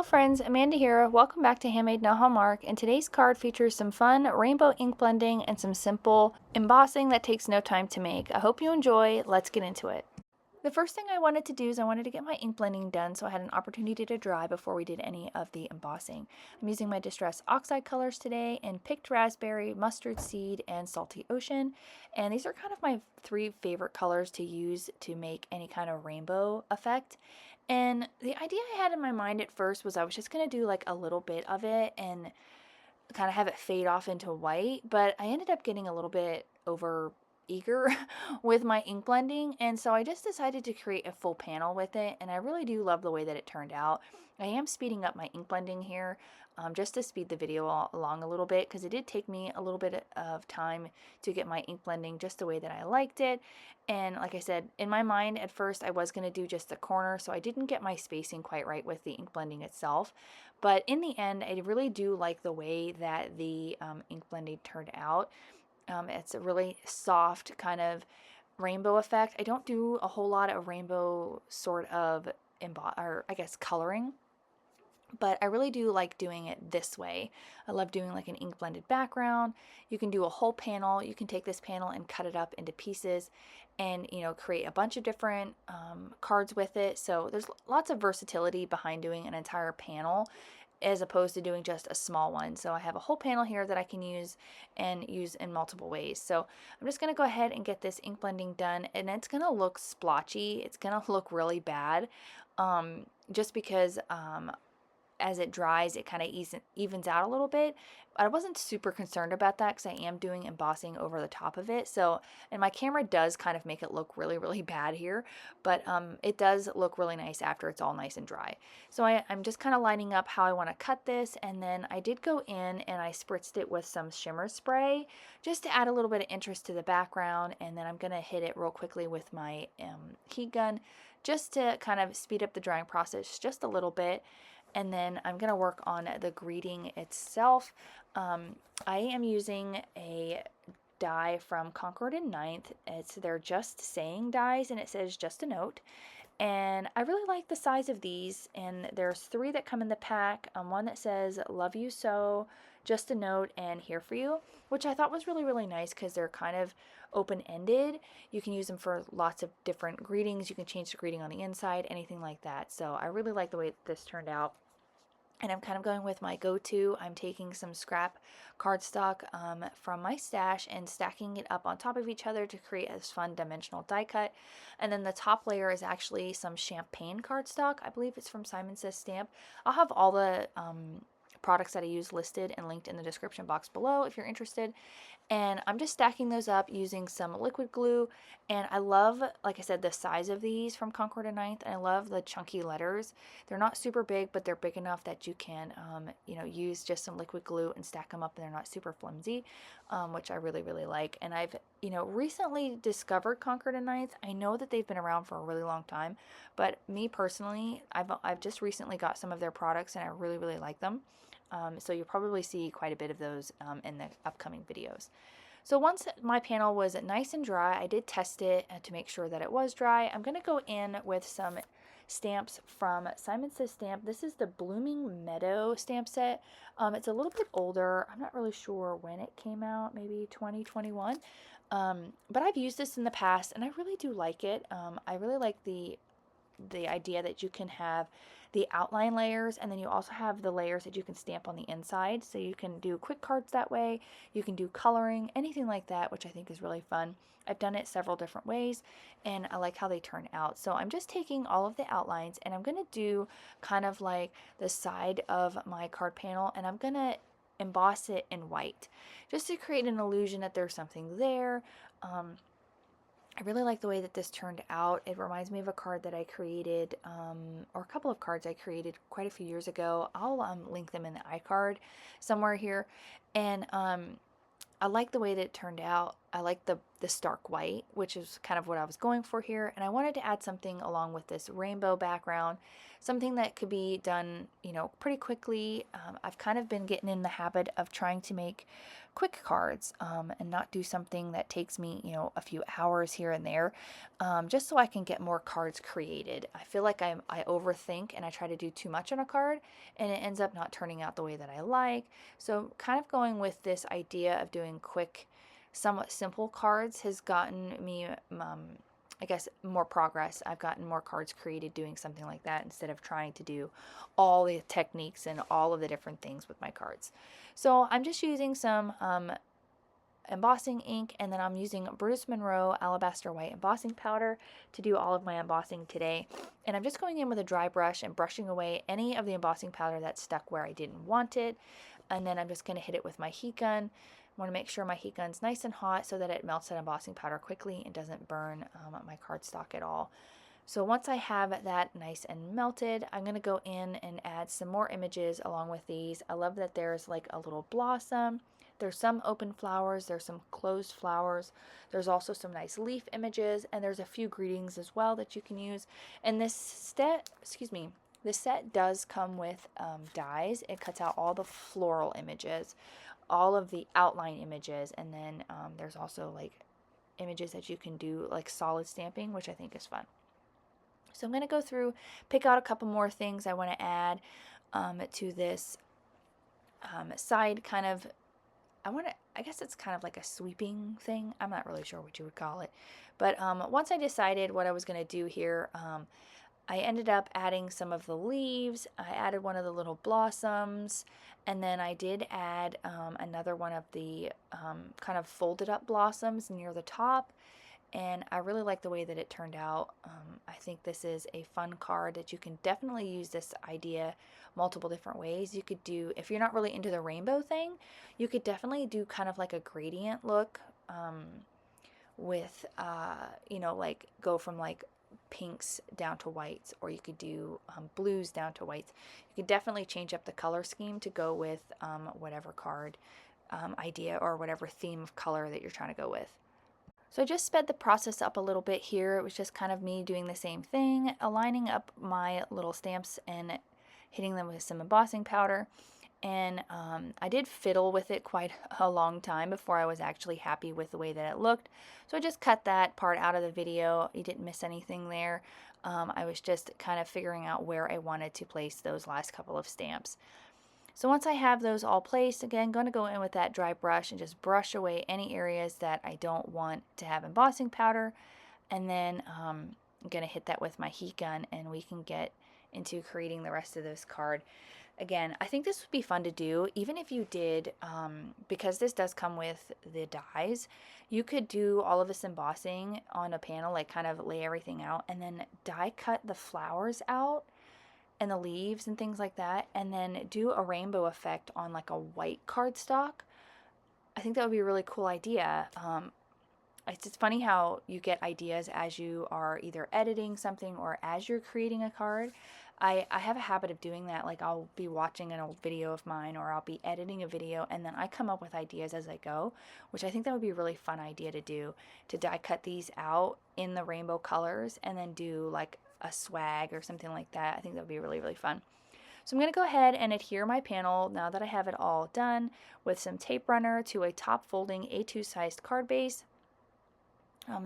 friends, Amanda here. Welcome back to Handmade No Hallmark, and today's card features some fun rainbow ink blending and some simple embossing that takes no time to make. I hope you enjoy. Let's get into it. The first thing I wanted to do is I wanted to get my ink blending done so I had an opportunity to dry before we did any of the embossing. I'm using my Distress Oxide colors today in Picked Raspberry, Mustard Seed, and Salty Ocean. And these are kind of my three favorite colors to use to make any kind of rainbow effect. And the idea I had in my mind at first was I was just going to do like a little bit of it and kind of have it fade off into white, but I ended up getting a little bit over eager with my ink blending, and so I just decided to create a full panel with it, and I really do love the way that it turned out. I am speeding up my ink blending here just to speed the video along a little bit, because it did take me a little bit of time to get my ink blending just the way that I liked it. And like I said, in my mind at first I was going to do just the corner, so I didn't get my spacing quite right with the ink blending itself. But in the end, I really do like the way that the ink blending turned out. It's a really soft kind of rainbow effect. I don't do a whole lot of rainbow sort of coloring, but I really do like doing it this way. I love doing like an ink blended background. You can do a whole panel. You can take this panel and cut it up into pieces and, you know, create a bunch of different cards with it. So there's lots of versatility behind doing an entire panel as opposed to doing just a small one. So I have a whole panel here that I can use and use in multiple ways. So I'm just going to go ahead and get this ink blending done, and it's going to look splotchy. It's going to look really bad just because as it dries, it kind of evens out a little bit. I wasn't super concerned about that because I am doing embossing over the top of it. So, and my camera does kind of make it look really, really bad here, but it does look really nice after it's all nice and dry. So I'm just kind of lining up how I want to cut this, and then I did go in and I spritzed it with some shimmer spray just to add a little bit of interest to the background, and then I'm going to hit it real quickly with my heat gun just to kind of speed up the drying process just a little bit. And then I'm going to work on the greeting itself. I am using a die from Concord and Ninth. It's their Just Saying dies, and it says Just a Note. And I really like the size of these, and there's 3 that come in the pack. One that says Love You So, Just a Note, and Here For You, which I thought was really, really nice because they're kind of open-ended. You can use them for lots of different greetings. You can change the greeting on the inside, anything like that. So I really like the way this turned out. And I'm kind of going with my go-to. I'm taking some scrap cardstock from my stash and stacking it up on top of each other to create this fun dimensional die cut. And then the top layer is actually some champagne cardstock. I believe it's from Simon Says Stamp. I'll have all the products that I use listed and linked in the description box below if you're interested. And I'm just stacking those up using some liquid glue. And I love, like I said, the size of these from Concord and Ninth. And I love the chunky letters. They're not super big, but they're big enough that you can, you know, use just some liquid glue and stack them up, and they're not super flimsy, which I really, really like. And I've, you know, recently discovered Concord and Ninth. I know that they've been around for a really long time, but me personally, I've just recently got some of their products, and I really, really like them. So you'll probably see quite a bit of those in the upcoming videos. So once my panel was nice and dry, I did test it to make sure that it was dry. I'm going to go in with some stamps from Simon Says Stamp. This is the Blooming Meadow stamp set. It's a little bit older. I'm not really sure when it came out, maybe 2021. But I've used this in the past, and I really do like it. I really like the idea that you can have the outline layers, and then you also have the layers that you can stamp on the inside, so you can do quick cards that way. You can do coloring, anything like that, which I think is really fun. I've done it several different ways, and I like how they turn out. So I'm just taking all of the outlines, and I'm going to do kind of like the side of my card panel, and I'm going to emboss it in white just to create an illusion that there's something there. I really like the way that this turned out. It reminds me of a card that I created, or a couple of cards I created quite a few years ago. I'll link them in the iCard somewhere here. And I like the way that it turned out. I like the stark white, which is kind of what I was going for here. And I wanted to add something along with this rainbow background, something that could be done, you know, pretty quickly. I've kind of been getting in the habit of trying to make quick cards and not do something that takes me, you know, a few hours here and there, just so I can get more cards created. I feel like I overthink and I try to do too much on a card, and it ends up not turning out the way that I like. So kind of going with this idea of doing quick, somewhat simple cards has gotten me, I guess, more progress. I've gotten more cards created doing something like that instead of trying to do all the techniques and all of the different things with my cards. So I'm just using some embossing ink, and then I'm using Brutus Monroe Alabaster White embossing powder to do all of my embossing today. And I'm just going in with a dry brush and brushing away any of the embossing powder that's stuck where I didn't want it. And then I'm just going to hit it with my heat gun. I want to make sure my heat gun's nice and hot so that it melts that embossing powder quickly and doesn't burn my cardstock at all. So once I have that nice and melted, I'm going to go in and add some more images along with these. I love that there's like a little blossom. There's some open flowers, there's some closed flowers. There's also some nice leaf images, and there's a few greetings as well that you can use. And this set, this set does come with dies. It cuts out all the floral images, all of the outline images, and then there's also like images that you can do like solid stamping, which I think is fun. So I'm going to go through, pick out a couple more things I want to add to this side kind of, I guess it's kind of like a sweeping thing. I'm not really sure what you would call it. But once I decided what I was going to do here, I ended up adding some of the leaves. I added one of the little blossoms, and then I did add another one of the kind of folded up blossoms near the top. And I really like the way that it turned out. I think this is a fun card that you can definitely use this idea multiple different ways. You could do, if you're not really into the rainbow thing, you could definitely do kind of like a gradient look with, you know, like go from like pinks down to whites, or you could do blues down to whites. You could definitely change up the color scheme to go with whatever card idea or whatever theme of color that you're trying to go with. So I just sped the process up a little bit here. It was just kind of me doing the same thing, aligning up my little stamps and hitting them with some embossing powder. And I did fiddle with it quite a long time before I was actually happy with the way that it looked. So I just cut that part out of the video. You didn't miss anything there. I was just kind of figuring out where I wanted to place those last couple of stamps. So once I have those all placed, again, going to go in with that dry brush and just brush away any areas that I don't want to have embossing powder. And then I'm going to hit that with my heat gun, and we can get into creating the rest of this card. Again, I think this would be fun to do, even if you did, because this does come with the dies, you could do all of this embossing on a panel, like kind of lay everything out, and then die cut the flowers out and the leaves and things like that, and then do a rainbow effect on like a white cardstock. I think that would be a really cool idea. It's just funny how you get ideas as you are either editing something or as you're creating a card. I have a habit of doing that. Like I'll be watching an old video of mine, or I'll be editing a video, and then I come up with ideas as I go, which I think that would be a really fun idea to do, to die cut these out in the rainbow colors and then do like a swag or something like that. I think that would be really, really fun. So I'm going to go ahead and adhere my panel now that I have it all done with some tape runner to a top folding A2 sized card base.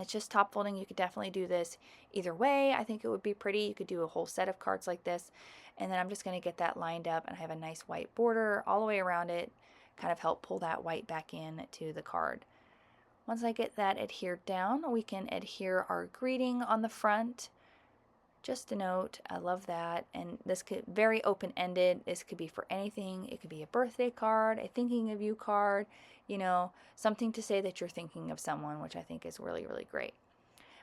It's just top folding. You could definitely do this either way. I think it would be pretty. You could do a whole set of cards like this. And then I'm just going to get that lined up, and I have a nice white border all the way around it, kind of help pull that white back in to the card. Once I get that adhered down, we can adhere our greeting on the front. Just a note, I love that. And this could very open-ended. This could be for anything. It could be a birthday card, a thinking of you card, you know, something to say that you're thinking of someone, which I think is really, really great.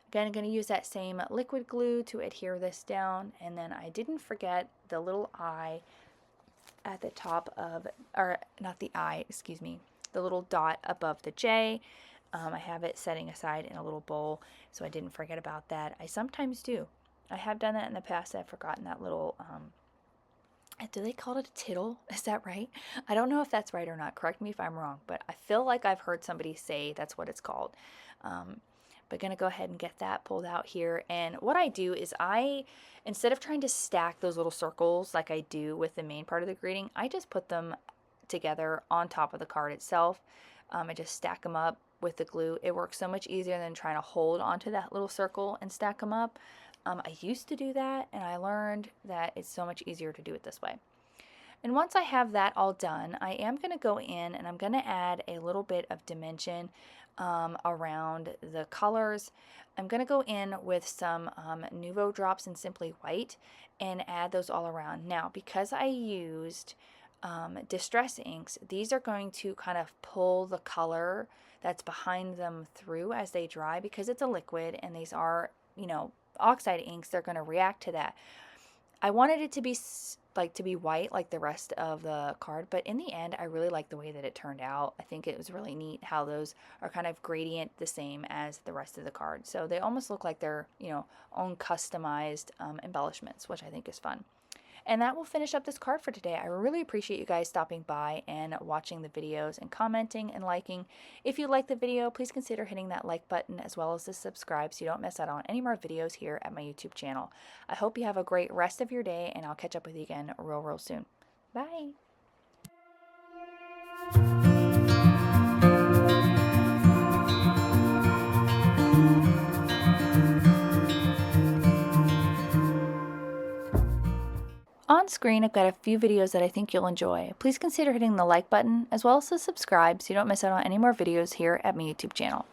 Again, I'm going to use that same liquid glue to adhere this down. And then I didn't forget the little eye at the top of, or not the eye, excuse me, the little dot above the J. I have it setting aside in a little bowl, so I didn't forget about that. I sometimes do. I have done that in the past. I've forgotten that little, do they call it a tittle? Is that right? I don't know if that's right or not. Correct me if I'm wrong, but I feel like I've heard somebody say that's what it's called. But going to go ahead and get that pulled out here. And what I do is instead of trying to stack those little circles like I do with the main part of the greeting, I just put them together on top of the card itself. I just stack them up with the glue. It works so much easier than trying to hold onto that little circle and stack them up. I used to do that, and I learned that it's so much easier to do it this way. And once I have that all done, I am going to go in and I'm going to add a little bit of dimension around the colors. I'm going to go in with some Nuvo drops in Simply White and add those all around. Now, because I used distress inks, these are going to kind of pull the color that's behind them through as they dry, because it's a liquid and these are, you know, oxide inks. They're going to react to that. I wanted it to be white like the rest of the card, but in the end I really like the way that it turned out. I think it was really neat how those are kind of gradient the same as the rest of the card, so they almost look like they're, you know, own customized embellishments, which I think is fun. And that will finish up this card for today. I really appreciate you guys stopping by and watching the videos and commenting and liking. If you like the video, please consider hitting that like button as well as the subscribe so you don't miss out on any more videos here at my YouTube channel. I hope you have a great rest of your day, and I'll catch up with you again real soon. Bye! On screen, I've got a few videos that I think you'll enjoy. Please consider hitting the like button as well as the subscribe so you don't miss out on any more videos here at my YouTube channel.